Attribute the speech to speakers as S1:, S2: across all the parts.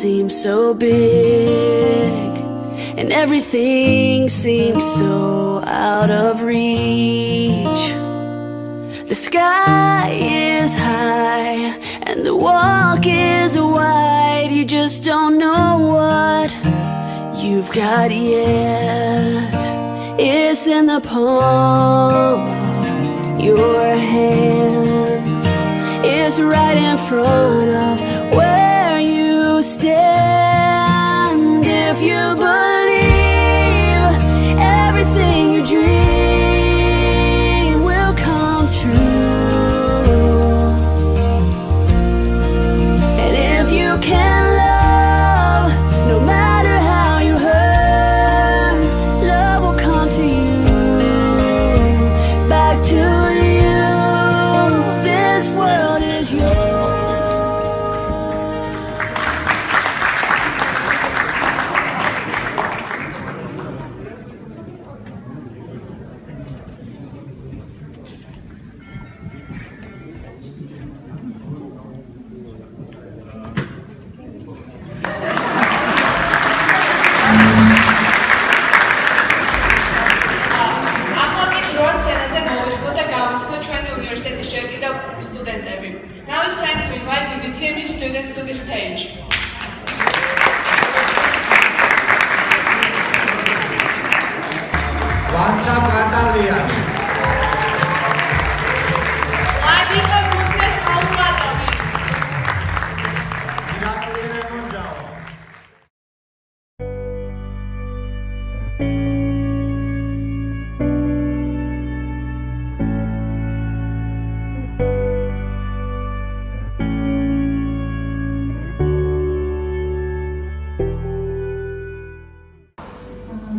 S1: seems so big, and everything seems so out of reach. The sky is high and the walk is wide. You just don't know what you've got yet. It's in the palm of your hands. It's right in front of where you stand. If you believe everything you dream will come true, and if you can love, no matter how you hurt, love will come to you, back to you. This world is yours.
S2: Now it's time to invite the Tbilisi students to the stage.
S3: Tvildiani.
S2: Ladipo.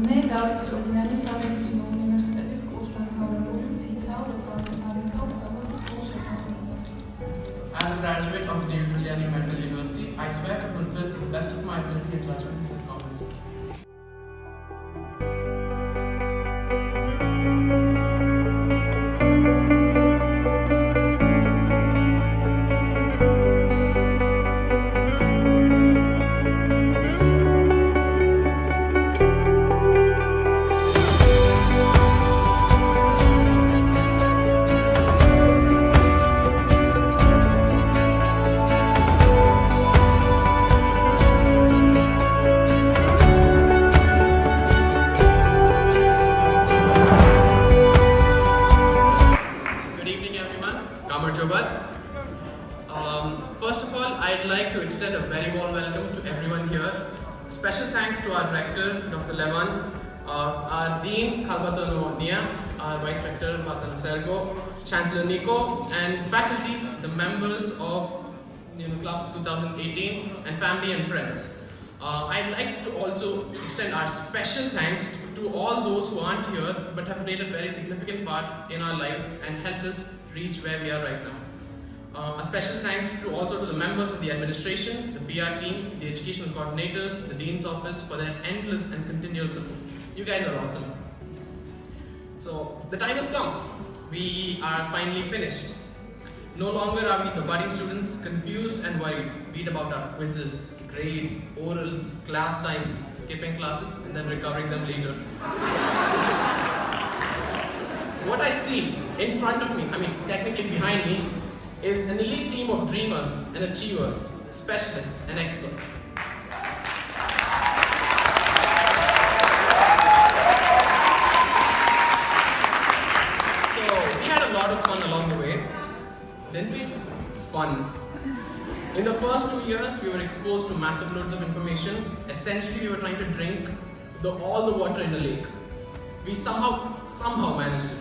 S4: მე დავით ტვილდიანი სამედიცინო უნივერსიტეტის კურსდამთავრებული ვფიცავ ყველა სკოლის შეწყვეტილებას.
S5: As a graduate of the Tvildiani Medical University, I swear to fulfill to the best of my ability and judgment this comment. First of all, I'd like to extend a very warm welcome to everyone here. Special thanks to our rector, Dr. Levan, our dean, Khalbatano Nia, our vice rector, Patan Sergo, Chancellor Nico, and faculty, the members of class of 2018, and family and friends. I'd like to also extend our special thanks to all those who aren't here but have played a very significant part in our lives and helped us reach where we are right now. A special thanks also to the members of the administration, the PR team, the educational coordinators, the Dean's office for their endless and continual support. You guys are awesome. So the time has come. We are finally finished. No longer are we, the budding students, confused and worried, be it about our quizzes, grades, orals, class times, skipping classes and then recovering them later. What I see in front of me, technically behind me, is an elite team of dreamers and achievers, specialists and experts. So we had a lot of fun along the way, didn't we? Fun. In the first 2 years, we were exposed to massive loads of information. Essentially, we were trying to drink all the water in a lake. We somehow managed it.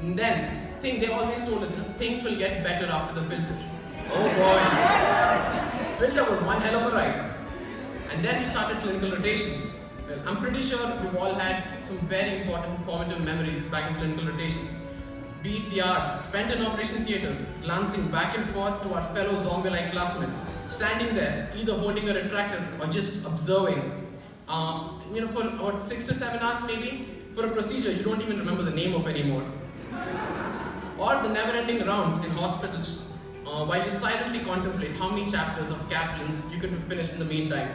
S5: And then, they always told us, things will get better after the filter. Oh boy. Filter was one hell of a ride. And then we started clinical rotations. Well, I'm pretty sure we've all had some very important formative memories back in clinical rotation. Be it the hours spent in operation theatres, glancing back and forth to our fellow zombie-like classmates, standing there, either holding a retractor or just observing. For about 6 to 7 hours maybe, for a procedure you don't even remember the name of anymore. Or the never-ending rounds in hospitals while you silently contemplate how many chapters of Kaplan's you could have finished in the meantime.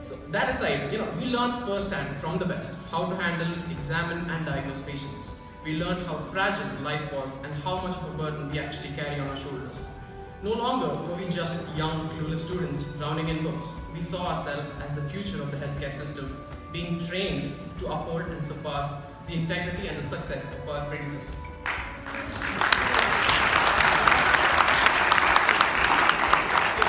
S5: So that aside, we learned firsthand from the best how to handle, examine and diagnose patients. We learned how fragile life was and how much of a burden we actually carry on our shoulders. No longer were we just young, clueless students drowning in books. We saw ourselves as the future of the healthcare system, being trained to uphold and surpass the integrity and the success of our predecessors. So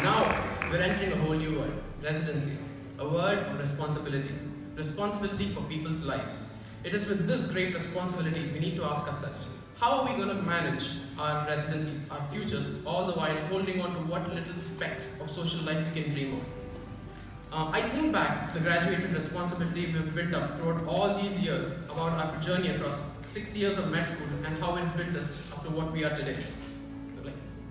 S5: now we're entering a whole new world, residency, a world of responsibility, responsibility for people's lives. It is with this great responsibility we need to ask ourselves, how are we going to manage our residencies, our futures, all the while holding on to what little specks of social life we can dream of? I think back to the graduated responsibility we've built up throughout all these years about our journey across 6 years of med school and how it built us up to what we are today.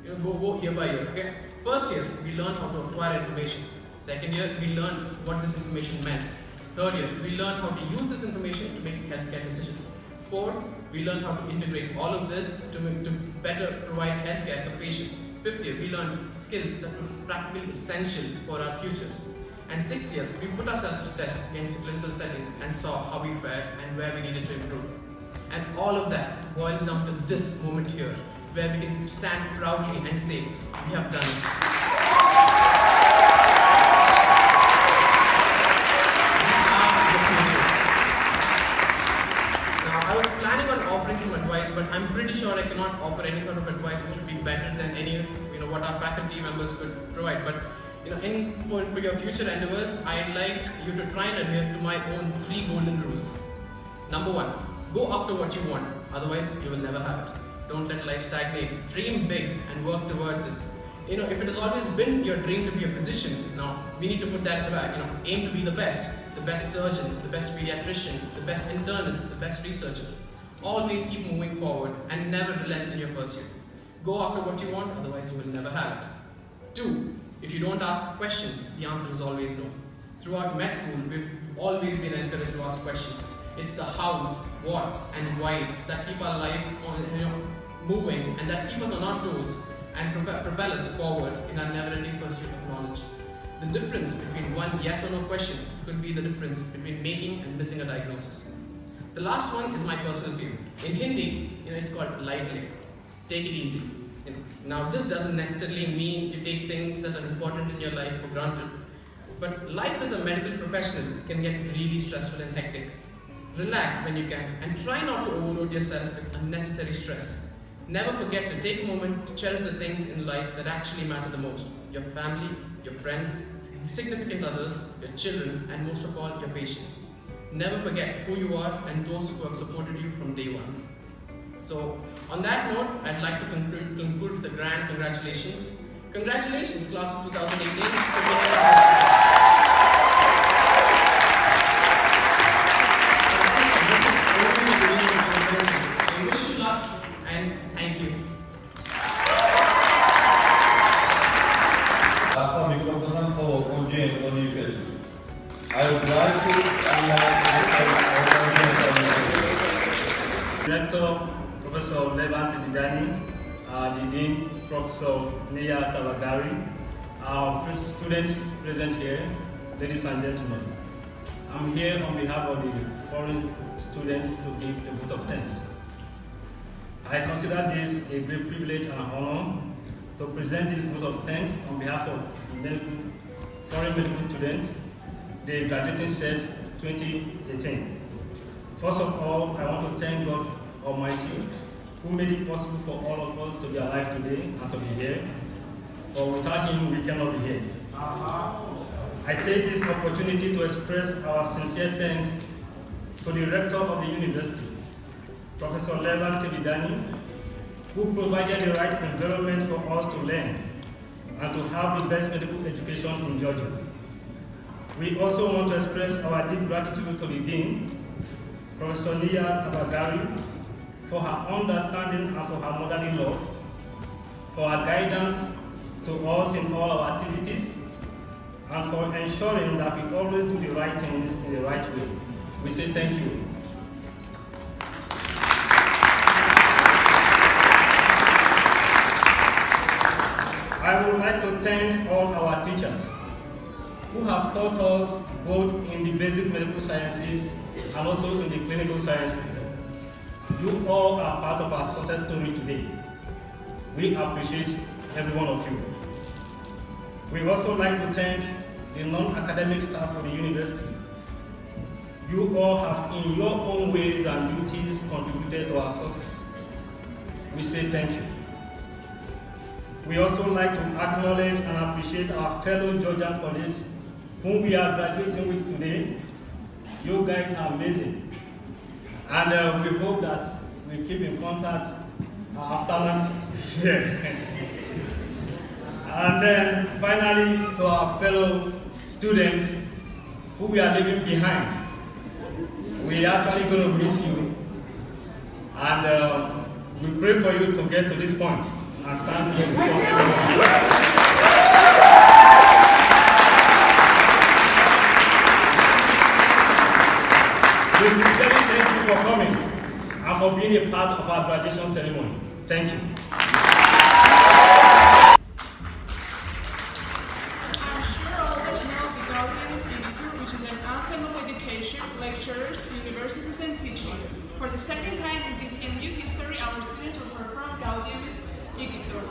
S5: So go year by year, okay? First year, we learned how to acquire information. Second year, we learned what this information meant. Third year, we learned how to use this information to make healthcare decisions. Fourth, we learned how to integrate all of this to better provide healthcare for patients. Fifth year, we learned skills that were practically essential for our futures. And sixth year, we put ourselves to test against a clinical setting and saw how we fared and where we needed to improve. And all of that boils down to this moment here, where we can stand proudly and say, we have done it. I was planning on offering some advice, but I'm pretty sure I cannot offer any sort of advice which would be better than any of what our faculty members could provide. But for your future endeavors, I'd like you to try and adhere to my own 3 golden rules. Number 1, go after what you want, otherwise you will never have it. Don't let life stagnate. Dream big and work towards it. If it has always been your dream to be a physician, now we need to put that at the back. Aim to be the best surgeon, the best pediatrician, the best internist, the best researcher. Always keep moving forward and never relent in your pursuit. Go after what you want, otherwise you will never have it. 2, if you don't ask questions, the answer is always no. Throughout med school, we've always been encouraged to ask questions. It's the hows, whats, and whys that keep our life moving and that keep us on our toes and propel us forward in our never-ending pursuit of knowledge. The difference between one yes or no question could be the difference between making and missing a diagnosis. The last one is my personal favorite. In Hindi, it's called lightly. Take it easy. Now, this doesn't necessarily mean you take things that are important in your life for granted, but life as a medical professional can get really stressful and hectic. Relax when you can and try not to overload yourself with unnecessary stress. Never forget to take a moment to cherish the things in life that actually matter the most. Your family, your friends, significant others, your children, and most of all, your patients. Never forget who you are and those who have supported you from day one. So, on that note, I'd like to conclude with a grand congratulations. Congratulations, class of 2018.
S3: I would like to
S6: Director Professor Tvildiani, the Dean Professor Nia Tabagari, our students present here, ladies and gentlemen. I'm here on behalf of the foreign students to give a vote of thanks. I consider this a great privilege and honor to present this vote of thanks on behalf of the foreign medical students, the graduating set 2018. First of all, I want to thank God Almighty who made it possible for all of us to be alive today and to be here. For without Him, we cannot be here. I take this opportunity to express our sincere thanks to the Rector of the University, Professor Tvildiani, who provided the right environment for us to learn and to have the best medical education in Georgia. We also want to express our deep gratitude to the Dean, Professor Nia Tabagari, for her understanding and for her motherly love, for her guidance to us in all our activities, and for ensuring that we always do the right things in the right way. We say thank you. I would like to thank all our teachers who have taught us both in the basic medical sciences and also in the clinical sciences. You all are part of our success story today. We appreciate every one of you. We also like to thank the non-academic staff of the university. You all have in your own ways and duties contributed to our success. We say thank you. We also like to acknowledge and appreciate our fellow Georgian colleagues whom we are graduating with today. You guys are amazing. And we hope that we keep in contact after. And then finally to our fellow students who we are leaving behind. We are actually going to miss you. And we pray for you to get to this point and stand here before everyone. We sincerely thank you for coming and for being a part of our graduation ceremony. Thank you.
S2: I'm sure all of us know the Guardian Institute, which is an anthem of education, lectures, universities, and teaching. For the second time in DCMU history, our students will perform Gaudium's Igitur.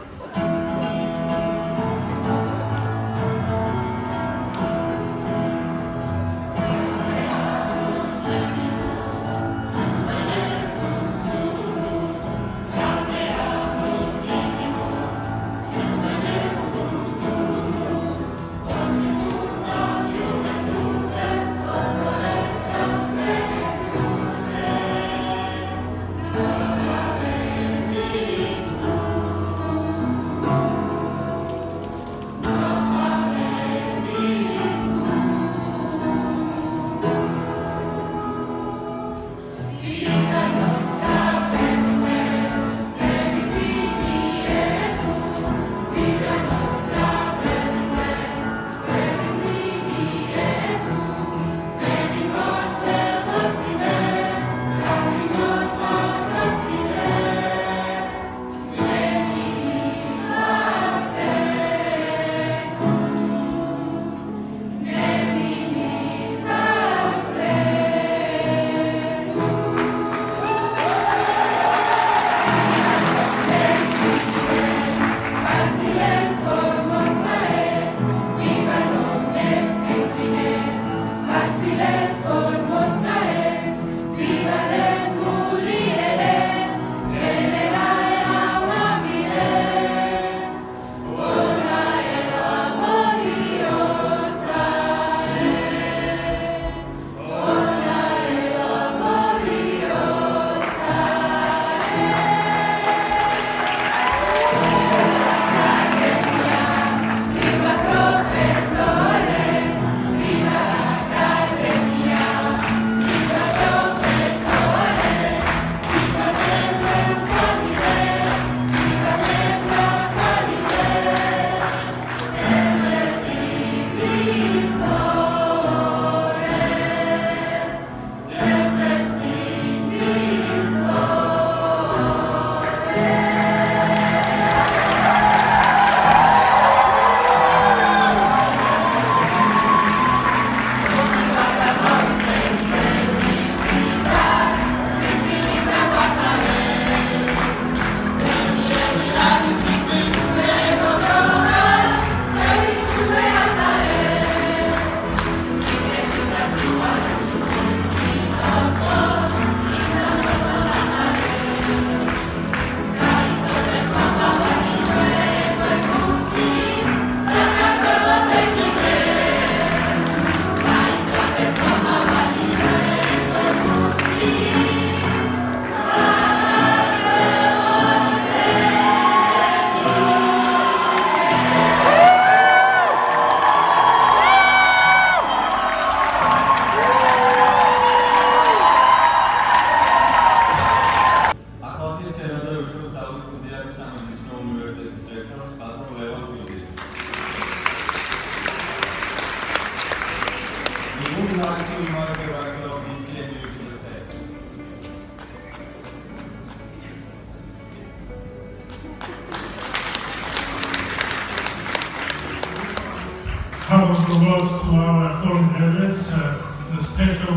S7: goes to our foreign graduates, a special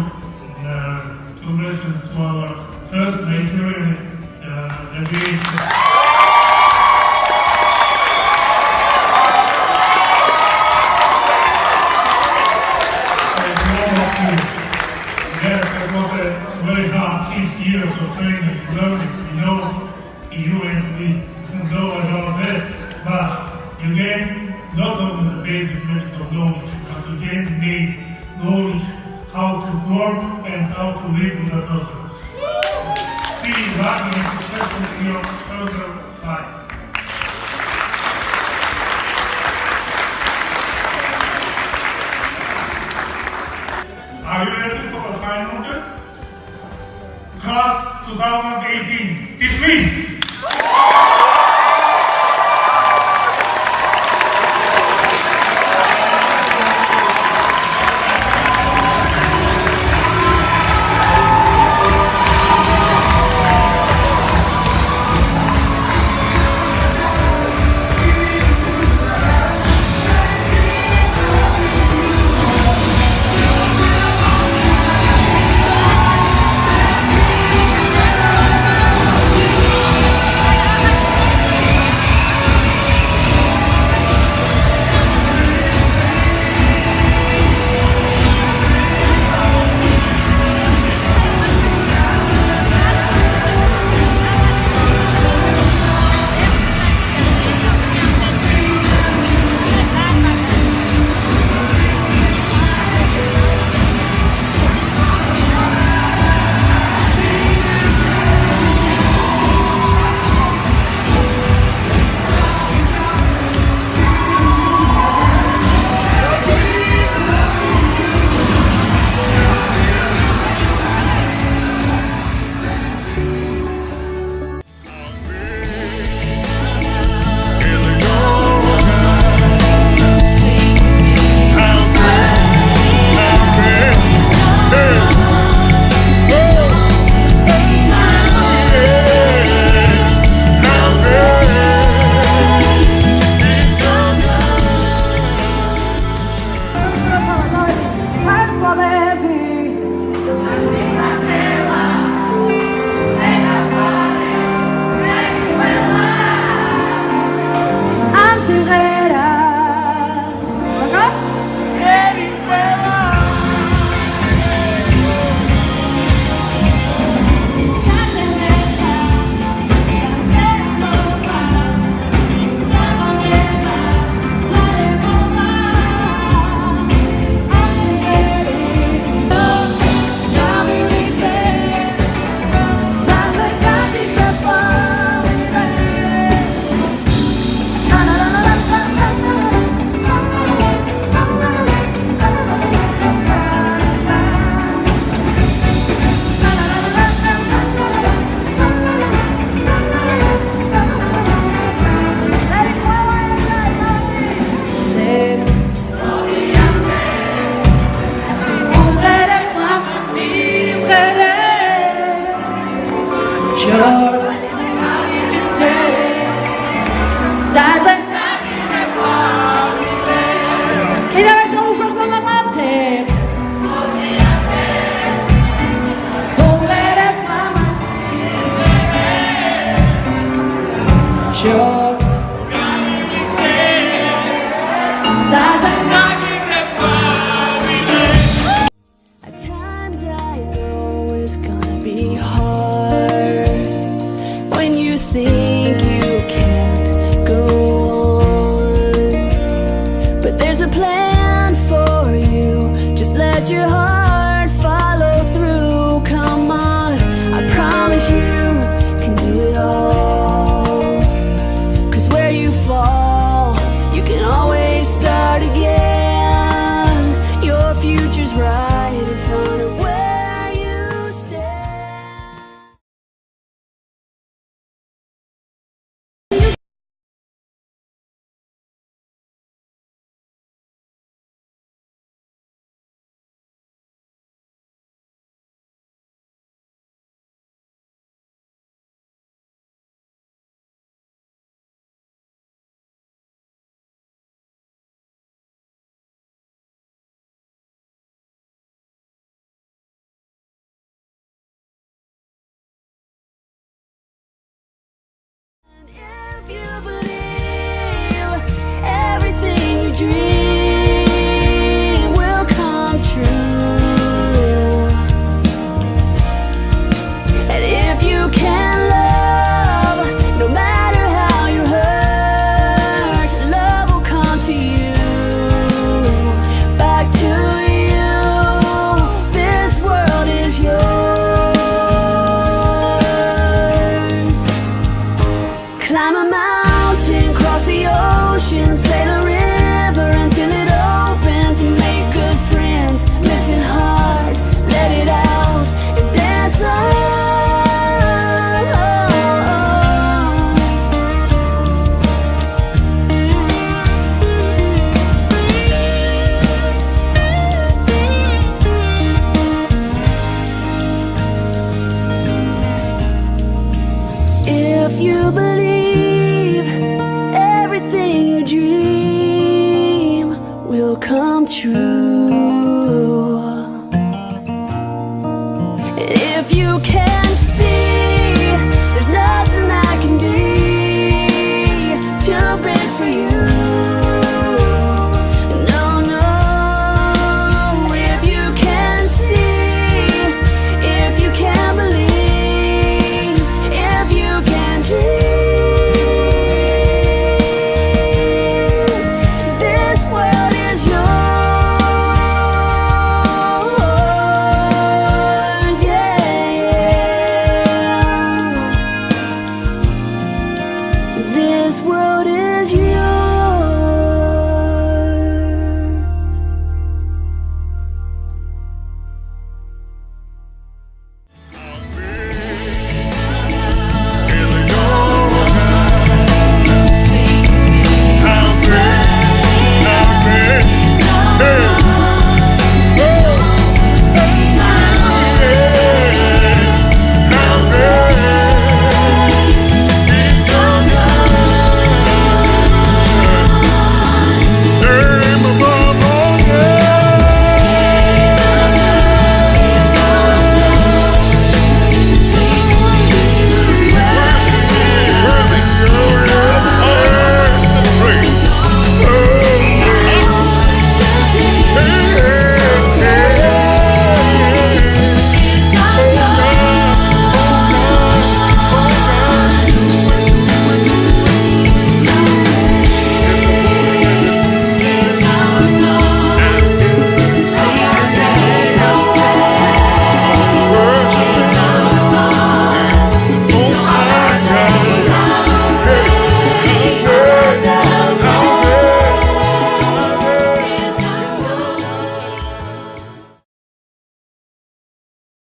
S7: congratulations to our first major in aviation. Very hard 6 years of training, learning, you and we know about that, but you gain not only the basic medical knowledge, but you gain the knowledge how to form and how to live with the doctor. Be lucky and successful in your further life. Are you ready for the final order? Class 2018, dismissed!
S1: dream.